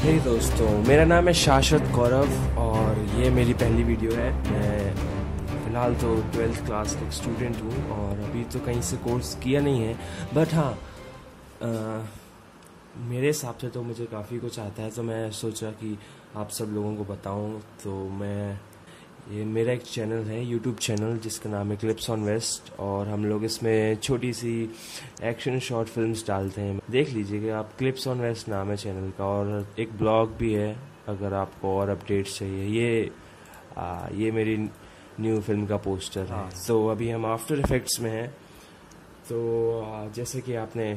हे दोस्तों, मेरा नाम है शाश्वत गौरव और ये मेरी पहली वीडियो है। मैं फ़िलहाल तो 12th क्लास का एक स्टूडेंट हूँ और अभी तो कहीं से कोर्स किया नहीं है, बट हाँ मेरे हिसाब से तो मुझे काफ़ी कुछ आता है, तो मैं सोचा कि आप सब लोगों को बताऊँ। तो ये मेरा एक चैनल है, यूट्यूब चैनल, जिसका नाम है क्लिप्स ऑन वेस्ट, और हम लोग इसमें छोटी सी एक्शन शॉर्ट फिल्म्स डालते हैं। देख लीजिएगा आप, क्लिप्स ऑन वेस्ट नाम है चैनल का, और एक ब्लॉग भी है अगर आपको और अपडेट्स चाहिए। ये मेरी न्यू फिल्म का पोस्टर है। तो अभी हम आफ्टर इफेक्ट्स में हैं। तो जैसे कि आपने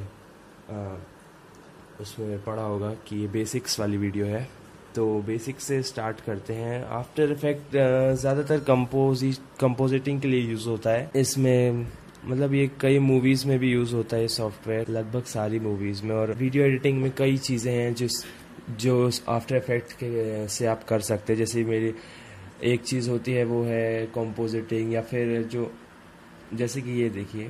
उसमें पढ़ा होगा कि ये बेसिक्स वाली वीडियो है, तो बेसिक से स्टार्ट करते हैं। आफ्टर इफेक्ट ज़्यादातर कंपोजिटिंग के लिए यूज़ होता है। इसमें मतलब ये कई मूवीज़ में भी यूज़ होता है सॉफ्टवेयर, लगभग सारी मूवीज़ में। और वीडियो एडिटिंग में कई चीज़ें हैं जो आफ्टर इफेक्ट के से आप कर सकते हैं। जैसे मेरी एक चीज़ होती है वो है कंपोजिटिंग, या फिर जो जैसे कि ये देखिए,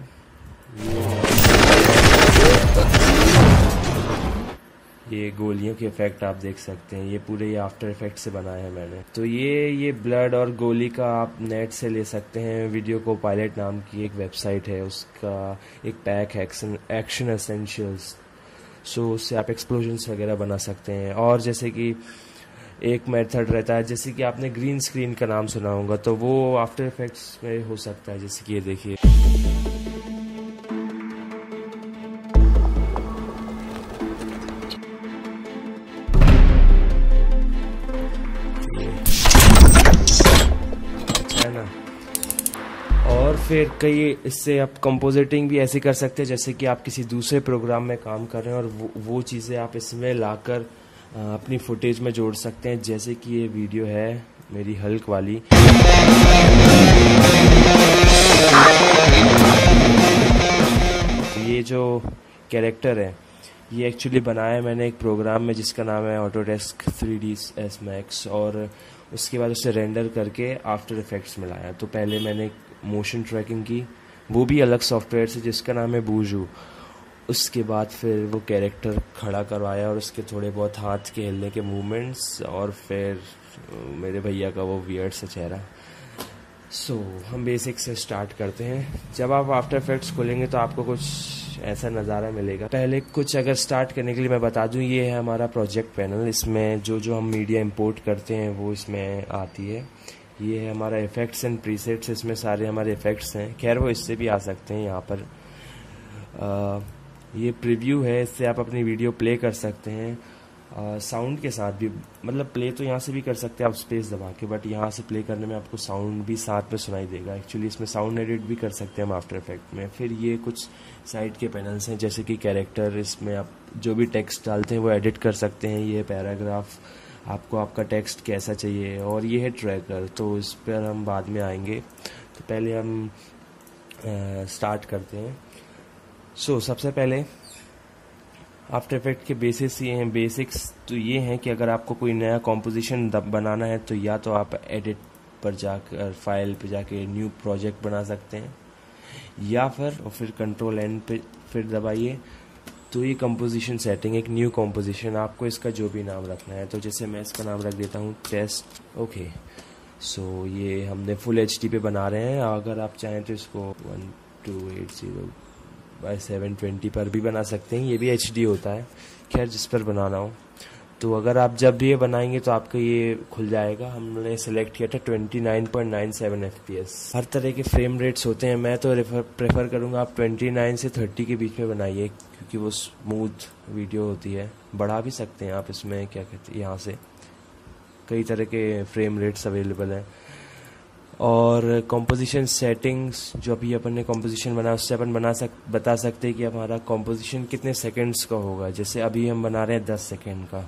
ये गोलियों के इफेक्ट आप देख सकते हैं। ये पूरे ये आफ्टर इफेक्ट से बनाया है मैंने। तो ये ब्लड और गोली का आप नेट से ले सकते हैं। वीडियो को पायलट नाम की एक वेबसाइट है, उसका एक पैक है एक्शन एसेंशियल्स। सो उससे आप एक्सप्लोजन्स वगैरह बना सकते हैं। और जैसे कि एक मेथड रहता है, जैसे कि आपने ग्रीन स्क्रीन का नाम सुना होगा, तो वो आफ्टर इफेक्ट्स में हो सकता है। जैसे कि ये देखिए, है ना। और फिर कई इससे आप कंपोजिटिंग भी ऐसे कर सकते हैं, जैसे कि आप किसी दूसरे प्रोग्राम में काम कर रहे हैं और वो चीज़ें आप इसमें लाकर अपनी फुटेज में जोड़ सकते हैं। जैसे कि ये वीडियो है मेरी हल्क वाली, ये जो कैरेक्टर है ये एक्चुअली बनाया है मैंने एक प्रोग्राम में जिसका नाम है ऑटोडेस्क 3ds Max, और उसके बाद उसे रेंडर करके आफ्टर इफेक्ट्स में लाया। तो पहले मैंने मोशन ट्रैकिंग की, वो भी अलग सॉफ्टवेयर से, जिसका नाम है बूजू। उसके बाद फिर वो कैरेक्टर खड़ा करवाया और उसके थोड़े बहुत हाथ के हिलने के मूवमेंट्स, और फिर मेरे भैया का वो वियर्ड सा चेहरा। हम बेसिक से स्टार्ट करते हैं। जब आप आफ्टर इफेक्ट्स खोलेंगे तो आपको कुछ ऐसा नज़ारा मिलेगा। पहले कुछ अगर स्टार्ट करने के लिए मैं बता दूं, ये है हमारा प्रोजेक्ट पैनल। इसमें जो हम मीडिया इंपोर्ट करते हैं वो इसमें आती है। ये है हमारा इफ़ेक्ट्स एंड प्रीसेट्स, इसमें सारे हमारे इफ़ेक्ट्स हैं। खैर वो इससे भी आ सकते हैं। यहाँ पर ये प्रीव्यू है, इससे आप अपनी वीडियो प्ले कर सकते हैं साउंड के साथ भी। मतलब प्ले तो यहाँ से भी कर सकते हैं आप स्पेस दबा के, बट यहाँ से प्ले करने में आपको साउंड भी साथ में सुनाई देगा। एक्चुअली इसमें साउंड एडिट भी कर सकते हैं हम आफ्टर इफेक्ट में। फिर ये कुछ साइड के पैनल्स हैं, जैसे कि कैरेक्टर, इसमें आप जो भी टेक्स्ट डालते हैं वो एडिट कर सकते हैं। ये पैराग्राफ, आपको आपका टेक्स्ट कैसा चाहिए। और ये है ट्रैकर, तो इस पर हम बाद में आएंगे। तो पहले हम स्टार्ट करते हैं। सबसे पहले आफ्टर इफेक्ट के बेसिक्स तो ये हैं कि अगर आपको कोई नया कॉम्पोजिशन बनाना है तो या तो आप एडिट पर जाकर फाइल पे जाके न्यू प्रोजेक्ट बना सकते हैं, या फिर कंट्रोल एन पे फिर दबाइए। तो ये कंपोजिशन सेटिंग, एक न्यू कंपोजिशन, आपको इसका जो भी नाम रखना है। तो जैसे मैं इसका नाम रख देता हूँ टेस्ट। ओके, ये हमने फुल HD पे बना रहे हैं। अगर आप चाहें तो इसको 1280x720 पर भी बना सकते हैं, ये भी HD होता है। खैर जिस पर बनाना हो। तो अगर आप जब भी ये बनाएंगे तो आपको ये खुल जाएगा। हमने सेलेक्ट किया था 29.97 FPS। हर तरह के फ्रेम रेट्स होते हैं, मैं तो प्रेफर करूँगा आप 29 से 30 के बीच में बनाइए, क्योंकि वो स्मूथ वीडियो होती है। बढ़ा भी सकते हैं आप इसमें, क्या कहते हैं, यहाँ से कई तरह के फ्रेम रेट्स अवेलेबल हैं। और कंपोजिशन सेटिंग्स, जो अभी अपन ने कंपोजिशन बनाया उससे अपन बता सकते हैं कि हमारा कंपोजिशन कितने सेकंड्स का होगा। जैसे अभी हम बना रहे हैं 10 सेकंड का।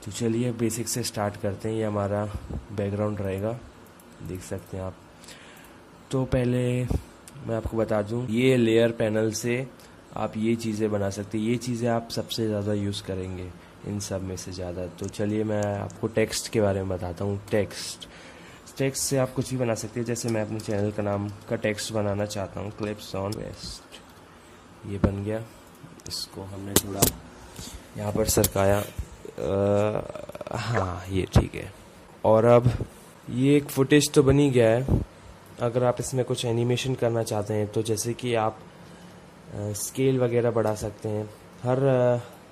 तो चलिए बेसिक से स्टार्ट करते हैं। ये हमारा बैकग्राउंड रहेगा, देख सकते हैं आप। तो पहले मैं आपको बता दूं, ये लेयर पैनल से आप ये चीज़ें बना सकते हैं। ये चीज़ें आप सबसे ज़्यादा यूज़ करेंगे इन सब में से ज़्यादा। तो चलिए मैं आपको टेक्स्ट के बारे में बताता हूँ। टेक्स्ट से आप कुछ भी बना सकते हैं। जैसे मैं अपने चैनल का नाम का टेक्स्ट बनाना चाहता हूँ, क्लिप्स ऑन वेस्ट। ये बन गया। इसको हमने थोड़ा यहाँ पर सरकाया हाँ ये ठीक है। और अब ये एक फुटेज तो बनी गया है। अगर आप इसमें कुछ एनिमेशन करना चाहते हैं तो जैसे कि आप स्केल वगैरह बढ़ा सकते हैं।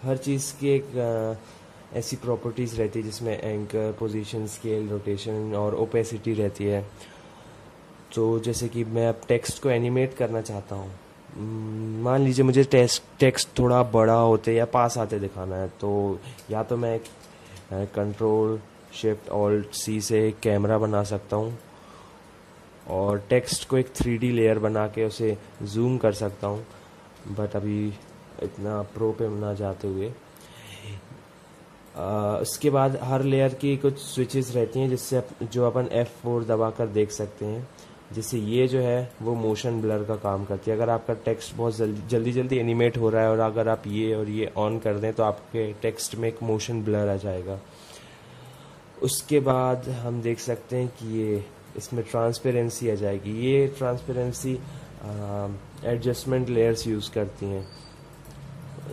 हर चीज़ की एक ऐसी प्रॉपर्टीज़ रहती है जिसमें एंकर, पोजीशन, स्केल, रोटेशन और ओपेसिटी रहती है। तो जैसे कि मैं अब टेक्स्ट को एनिमेट करना चाहता हूँ, मान लीजिए मुझे टेक्स्ट थोड़ा बड़ा होते या पास आते दिखाना है, तो या तो मैं कंट्रोल शिफ्ट ऑल्ट सी से एक कैमरा बना सकता हूँ और टेक्स्ट को एक 3D लेयर बना के उसे जूम कर सकता हूँ। बट अभी इतना प्रो पे ना जाते हुए, उसके बाद हर लेयर की कुछ स्विचेस रहती हैं जिससे जो अपन F4 दबा कर देख सकते हैं, जिससे ये जो है वो मोशन ब्लर का काम करती है। अगर आपका टेक्स्ट बहुत जल्दी एनिमेट हो रहा है और अगर आप ये और ये ऑन कर दें तो आपके टेक्स्ट में एक मोशन ब्लर आ जाएगा। उसके बाद हम देख सकते हैं कि ये इसमें ट्रांसपेरेंसी आ जाएगी। ये ट्रांसपेरेंसी एडजस्टमेंट लेयर्स यूज़ करती हैं।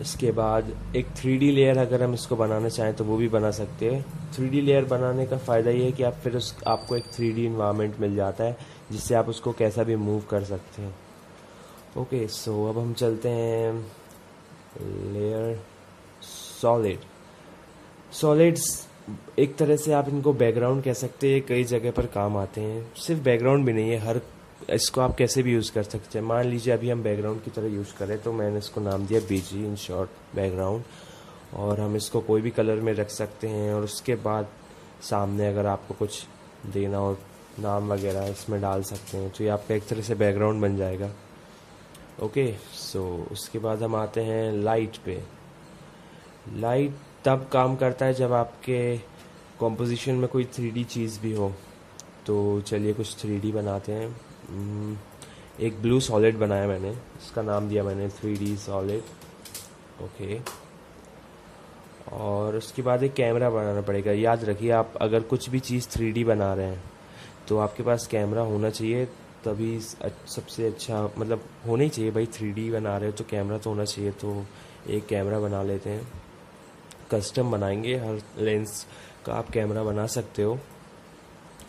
इसके बाद एक 3D लेयर अगर हम इसको बनाना चाहें तो वो भी बना सकते हैं। 3D लेयर बनाने का फ़ायदा ये है कि आप फिर आपको एक 3D इन्वायरमेंट मिल जाता है जिससे आप उसको कैसा भी मूव कर सकते हैं। ओके, सो अब हम चलते हैं लेयर सॉलिड्स। एक तरह से आप इनको बैकग्राउंड कह सकते हैं, कई जगह पर काम आते हैं। सिर्फ बैकग्राउंड भी नहीं है, इसको आप कैसे भी यूज़ कर सकते हैं। मान लीजिए अभी हम बैकग्राउंड की तरह यूज़ करें तो मैंने इसको नाम दिया बीजी, इन शॉर्ट बैकग्राउंड। और हम इसको कोई भी कलर में रख सकते हैं और उसके बाद सामने अगर आपको कुछ देना हो, नाम वगैरह इसमें डाल सकते हैं, तो ये आपका एक तरह से बैकग्राउंड बन जाएगा। ओके, सो उसके बाद हम आते हैं लाइट पे। लाइट तब काम करता है जब आपके कॉम्पोजिशन में कोई 3D चीज़ भी हो। तो चलिए कुछ 3D बनाते हैं। एक ब्लू सॉलिड बनाया मैंने, इसका नाम दिया मैंने 3D सॉलिड। ओके, और उसके बाद एक कैमरा बनाना पड़ेगा। याद रखिए, आप अगर कुछ भी चीज़ 3D बना रहे हैं तो आपके पास कैमरा होना चाहिए, तभी सबसे अच्छा, मतलब होना ही चाहिए भाई। 3D बना रहे हो तो कैमरा तो होना चाहिए। तो एक कैमरा बना लेते हैं, कस्टम बनाएंगे। हर लेंस का आप कैमरा बना सकते हो।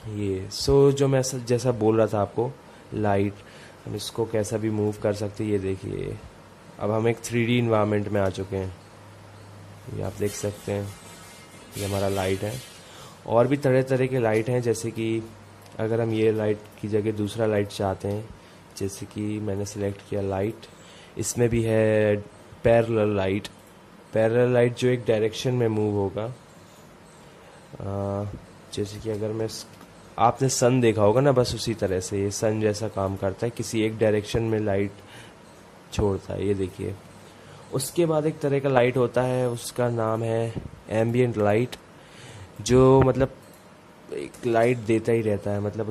ये जो मैं जैसा बोल रहा था आपको, लाइट हम इसको कैसा भी मूव कर सकते हैं। ये देखिए, अब हम एक 3D इन्वायरमेंट में आ चुके हैं। ये आप देख सकते हैं, ये हमारा लाइट है। और भी तरह तरह के लाइट हैं, जैसे कि अगर हम ये लाइट की जगह दूसरा लाइट चाहते हैं, जैसे कि मैंने सिलेक्ट किया लाइट। इसमें भी है पैरेलल लाइट जो एक डायरेक्शन में मूव होगा। जैसे कि अगर मैं, आपने सन देखा होगा ना, बस उसी तरह से ये सन जैसा काम करता है, किसी एक डायरेक्शन में लाइट छोड़ता है। ये देखिए। उसके बाद एक तरह का लाइट होता है, उसका नाम है एम्बिएंट लाइट, जो मतलब एक लाइट देता ही रहता है, मतलब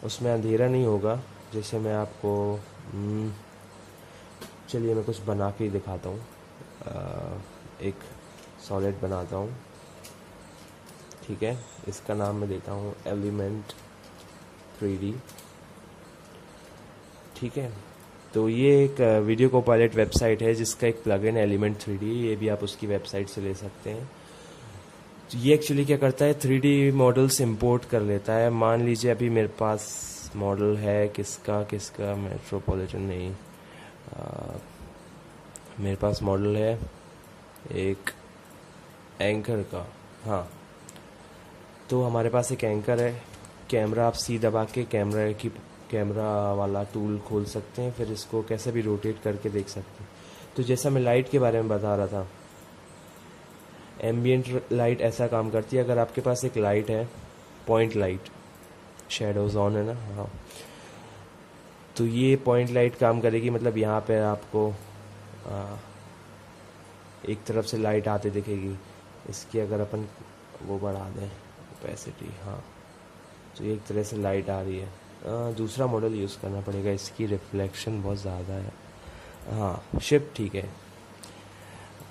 उसमें अंधेरा नहीं होगा। जैसे मैं आपको चलिए मैं कुछ बना के ही दिखाता हूँ। एक सॉलिड बनाता हूँ, ठीक है। इसका नाम मैं देता हूँ एलिमेंट 3D, ठीक है। तो ये एक वीडियो कोपायलट वेबसाइट है जिसका एक प्लगइन है एलिमेंट 3D। ये भी आप उसकी वेबसाइट से ले सकते हैं। तो ये एक्चुअली क्या करता है, 3D मॉडल्स इंपोर्ट कर लेता है। मान लीजिए अभी मेरे पास मॉडल है किसका मेट्रोपॉलिटन नहीं, मेरे पास मॉडल है एक एंकर का। हाँ, तो हमारे पास एक एंकर है। कैमरा आप सी दबा के कैमरा वाला टूल खोल सकते हैं, फिर इसको कैसे भी रोटेट करके देख सकते हैं। तो जैसा मैं लाइट के बारे में बता रहा था, एम्बिएंट लाइट ऐसा काम करती है। अगर आपके पास एक लाइट है, पॉइंट लाइट, शैडोज ऑन है ना, हाँ, तो ये पॉइंट लाइट काम करेगी। मतलब यहाँ पे आपको एक तरफ से लाइट आते दिखेगी। इसकी अगर अपन वो बढ़ा दें ओपेसिटी, हाँ, तो एक तरह से लाइट आ रही है। दूसरा मॉडल यूज़ करना पड़ेगा, इसकी रिफ्लेक्शन बहुत ज़्यादा है। हाँ, शिप ठीक है।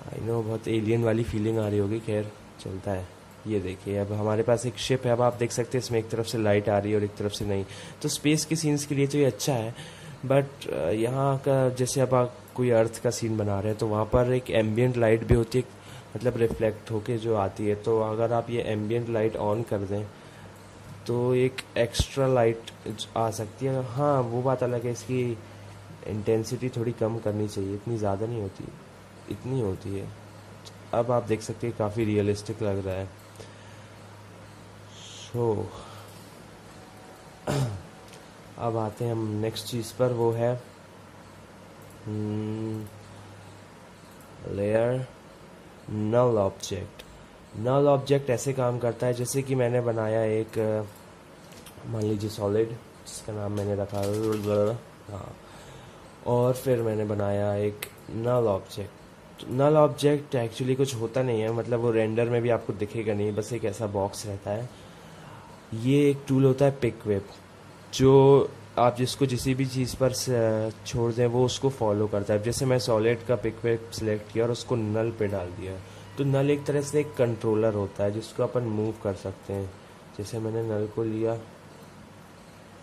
आई नो बहुत एलियन वाली फीलिंग आ रही होगी, खैर चलता है। ये देखिए, अब हमारे पास एक शिप है। अब आप देख सकते हैं इसमें एक तरफ से लाइट आ रही है और एक तरफ से नहीं। तो स्पेस के सीन्स के लिए तो ये अच्छा है, बट यहाँ का जैसे अब आप कोई अर्थ का सीन बना रहे हैं तो वहाँ पर एक एम्बिएंट लाइट भी होती है, मतलब रिफ्लेक्ट होके जो आती है। तो अगर आप ये एम्बियंट लाइट ऑन कर दें तो एक एक्स्ट्रा लाइट आ सकती है। हाँ, वो बात अलग है, इसकी इंटेंसिटी थोड़ी कम करनी चाहिए, इतनी ज़्यादा नहीं होती, इतनी होती है। अब आप देख सकते हैं काफ़ी रियलिस्टिक लग रहा है। सो अब आते हैं हम नेक्स्ट चीज़ पर, वो है लेयर नल ऑब्जेक्ट। नल ऑब्जेक्ट ऐसे काम करता है जैसे कि मैंने बनाया एक, मान लीजिए सॉलिड, जिसका नाम मैंने रखा हाँ, और फिर मैंने बनाया एक नल ऑब्जेक्ट। नल ऑब्जेक्ट एक्चुअली कुछ होता नहीं है, मतलब वो रेंडर में भी आपको दिखेगा नहीं, बस एक ऐसा बॉक्स रहता है। ये एक टूल होता है पिक वेब, जो आप जिसको किसी भी चीज़ पर छोड़ दें वो उसको फॉलो करता है। जैसे मैं सॉलिड का पिक वेब सिलेक्ट किया और उसको नल पे डाल दिया, तो नल एक तरह से एक कंट्रोलर होता है जिसको अपन मूव कर सकते हैं। जैसे मैंने नल को लिया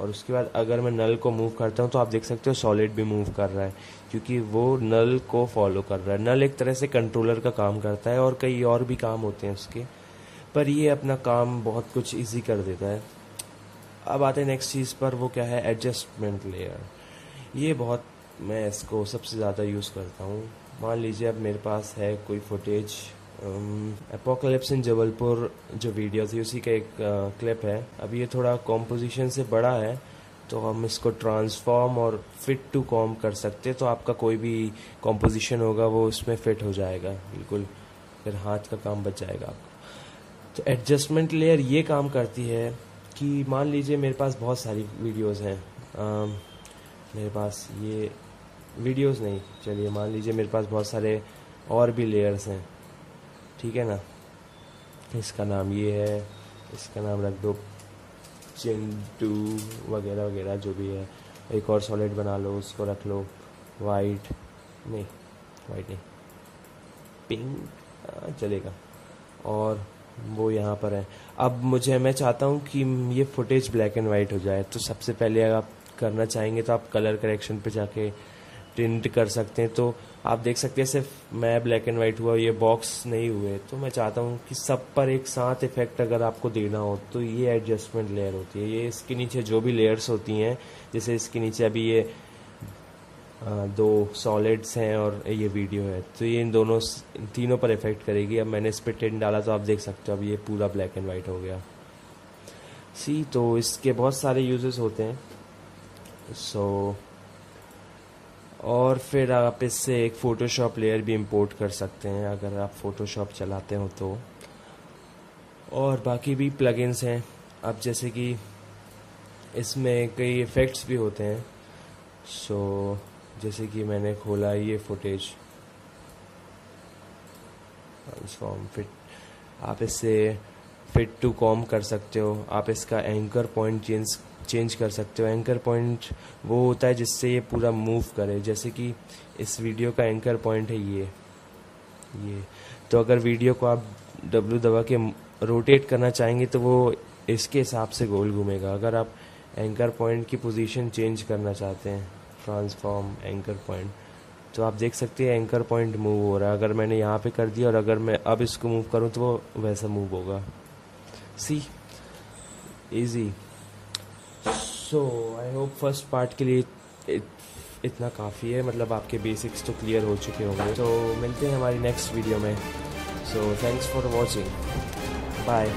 और उसके बाद अगर मैं नल को मूव करता हूँ तो आप देख सकते हो सॉलिड भी मूव कर रहा है, क्योंकि वो नल को फॉलो कर रहा है। नल एक तरह से कंट्रोलर का काम करता है, और कई और भी काम होते हैं उसके, पर ये अपना काम बहुत कुछ इजी कर देता है। अब आते हैं नेक्स्ट चीज़ पर, वो क्या है, एडजस्टमेंट लेयर। ये बहुत, मैं इसको सबसे ज़्यादा यूज़ करता हूँ। मान लीजिए अब मेरे पास है कोई फुटेज, एपोकलिप्स इन जबलपुर जो वीडियो थी उसी का एक क्लिप है। अब ये थोड़ा कॉम्पोजिशन से बड़ा है, तो हम इसको ट्रांसफॉर्म और फिट टू कॉम कर सकते हैं, तो आपका कोई भी कॉम्पोजिशन होगा वो उसमें फिट हो जाएगा बिल्कुल, फिर हाथ का काम बच जाएगा आपका। तो एडजस्टमेंट लेयर ये काम करती है कि मान लीजिए मेरे पास बहुत सारी वीडियोस हैं, मेरे पास ये वीडियोस नहीं, चलिए मान लीजिए मेरे पास बहुत सारे और भी लेयर्स हैं, ठीक है ना। इसका नाम ये है, इसका नाम रख दो चिंटू वगैरह वगैरह जो भी है। एक और सॉलिड बना लो, उसको रख लो वाइट नहीं, पिंक चलेगा, और वो यहाँ पर है। अब मैं चाहता हूँ कि ये फुटेज ब्लैक एंड वाइट हो जाए, तो सबसे पहले अगर आप करना चाहेंगे तो आप कलर करेक्शन पे जाके टिंट कर सकते हैं। तो आप देख सकते हैं सिर्फ मैं ब्लैक एंड वाइट हुआ, ये बॉक्स नहीं हुए। तो मैं चाहता हूँ कि सब पर एक साथ इफेक्ट अगर आपको देना हो तो ये एडजस्टमेंट लेयर होती है। ये इसके नीचे जो भी लेयर्स होती हैं, जैसे इसके नीचे अभी ये दो सॉलिड्स हैं और ये वीडियो है, तो ये इन तीनों पर इफेक्ट करेगी। अब मैंने इस पर टिंट डाला तो आप देख सकते हो अब ये पूरा ब्लैक एंड वाइट हो गया। तो इसके बहुत सारे यूजेस होते हैं। और फिर आप इससे एक फ़ोटोशॉप लेयर भी इंपोर्ट कर सकते हैं अगर आप फ़ोटोशॉप चलाते हो तो। और बाकी भी प्लगइन्स हैं, अब जैसे कि इसमें कई इफ़ेक्ट्स भी होते हैं। जैसे कि मैंने खोला ये फुटेज ट्रांसफॉर्म फिट, आप इससे फिट टू कॉम कर सकते हो। आप इसका एंकर पॉइंट चेंज कर सकते हो। एंकर पॉइंट वो होता है जिससे ये पूरा मूव करे, जैसे कि इस वीडियो का एंकर पॉइंट है ये। तो अगर वीडियो को आप W दबा के रोटेट करना चाहेंगे तो वो इसके हिसाब से गोल घूमेगा। अगर आप एंकर पॉइंट की पोजीशन चेंज करना चाहते हैं, ट्रांसफॉर्म एंकर पॉइंट, तो आप देख सकते हैं एंकर पॉइंट मूव हो रहा है। अगर मैंने यहाँ पे कर दिया और अगर मैं अब इसको मूव करूँ तो वो वैसा मूव होगा। Easy. I hope first part के लिए इतना काफ़ी है, मतलब आपके बेसिक्स तो क्लियर हो चुके होंगे। तो मिलते हैं हमारी नेक्स्ट वीडियो में। Thanks for watching, bye.